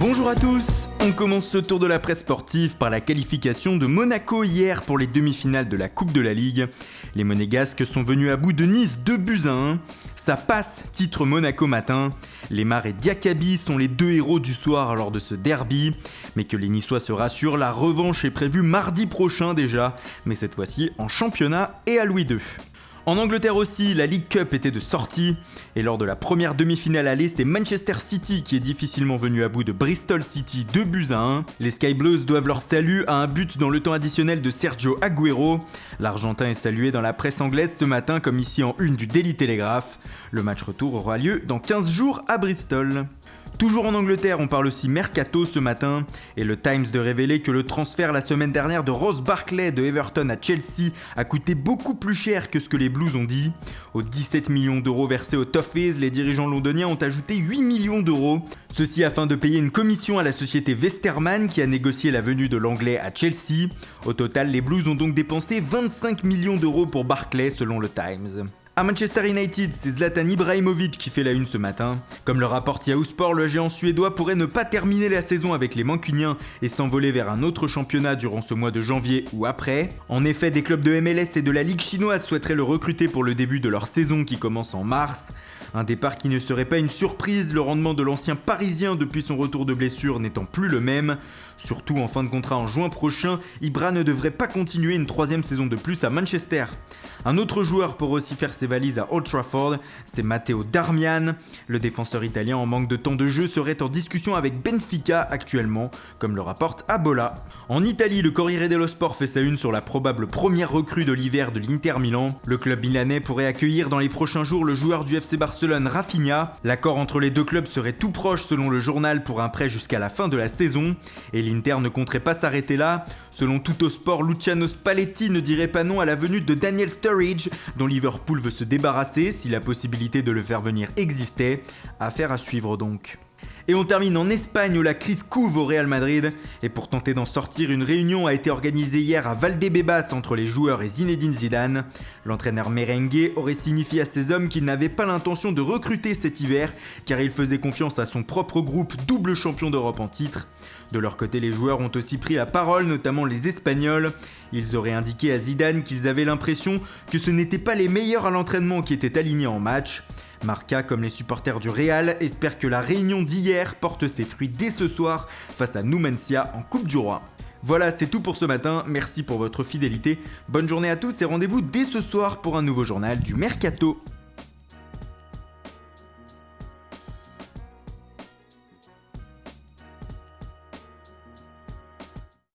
Bonjour à tous, on commence ce tour de la presse sportive par la qualification de Monaco hier pour les demi-finales de la Coupe de la Ligue. Les Monégasques sont venus à bout de Nice 2-1. Ça passe, titre Monaco matin. Lemar et Diakaby sont les deux héros du soir lors de ce derby. Mais que les Niçois se rassurent, la revanche est prévue mardi prochain déjà, mais cette fois-ci en championnat et à Louis II. En Angleterre aussi, la League Cup était de sortie, et lors de la première demi-finale aller, c'est Manchester City qui est difficilement venu à bout de Bristol City 2-1. Les Sky Blues doivent leur salut à un but dans le temps additionnel de Sergio Agüero. L'Argentin est salué dans la presse anglaise ce matin comme ici en une du Daily Telegraph. Le match retour aura lieu dans 15 jours à Bristol. Toujours en Angleterre, on parle aussi mercato ce matin, et le Times de révéler que le transfert la semaine dernière de Ross Barkley de Everton à Chelsea a coûté beaucoup plus cher que ce que les Blues ont dit. Aux 17 millions d'euros versés aux Toffees, les dirigeants londoniens ont ajouté 8 millions d'euros. Ceci afin de payer une commission à la société Westerman qui a négocié la venue de l'Anglais à Chelsea. Au total, les Blues ont donc dépensé 25 millions d'euros pour Barkley selon le Times. À Manchester United, c'est Zlatan Ibrahimovic qui fait la une ce matin. Comme le rapporte Yahoo Sport, le géant suédois pourrait ne pas terminer la saison avec les Mancuniens et s'envoler vers un autre championnat durant ce mois de janvier ou après. En effet, des clubs de MLS et de la Ligue chinoise souhaiteraient le recruter pour le début de leur saison qui commence en mars. Un départ qui ne serait pas une surprise, le rendement de l'ancien parisien depuis son retour de blessure n'étant plus le même. Surtout en fin de contrat en juin prochain, Ibra ne devrait pas continuer une troisième saison de plus à Manchester. Un autre joueur pour aussi faire ses valises à Old Trafford, c'est Matteo Darmian. Le défenseur italien en manque de temps de jeu serait en discussion avec Benfica actuellement, comme le rapporte Abola. En Italie, le Corriere dello Sport fait sa une sur la probable première recrue de l'hiver de l'Inter Milan. Le club milanais pourrait accueillir dans les prochains jours le joueur du FC Barcelone Rafinha. L'accord entre les deux clubs serait tout proche selon le journal pour un prêt jusqu'à la fin de la saison. Et l'Inter ne compterait pas s'arrêter là. Selon Tuttosport, Luciano Spalletti ne dirait pas non à la venue de Daniel Sturridge, dont Liverpool veut se débarrasser si la possibilité de le faire venir existait. Affaire à suivre donc. Et on termine en Espagne où la crise couve au Real Madrid. Et pour tenter d'en sortir, une réunion a été organisée hier à Valdebebas entre les joueurs et Zinedine Zidane. L'entraîneur merengue aurait signifié à ses hommes qu'il n'avait pas l'intention de recruter cet hiver car il faisait confiance à son propre groupe double champion d'Europe en titre. De leur côté, les joueurs ont aussi pris la parole, notamment les Espagnols. Ils auraient indiqué à Zidane qu'ils avaient l'impression que ce n'étaient pas les meilleurs à l'entraînement qui étaient alignés en match. Marca, comme les supporters du Real, espère que la réunion d'hier porte ses fruits dès ce soir face à Numancia en Coupe du Roi. Voilà, c'est tout pour ce matin, merci pour votre fidélité, bonne journée à tous et rendez-vous dès ce soir pour un nouveau journal du Mercato.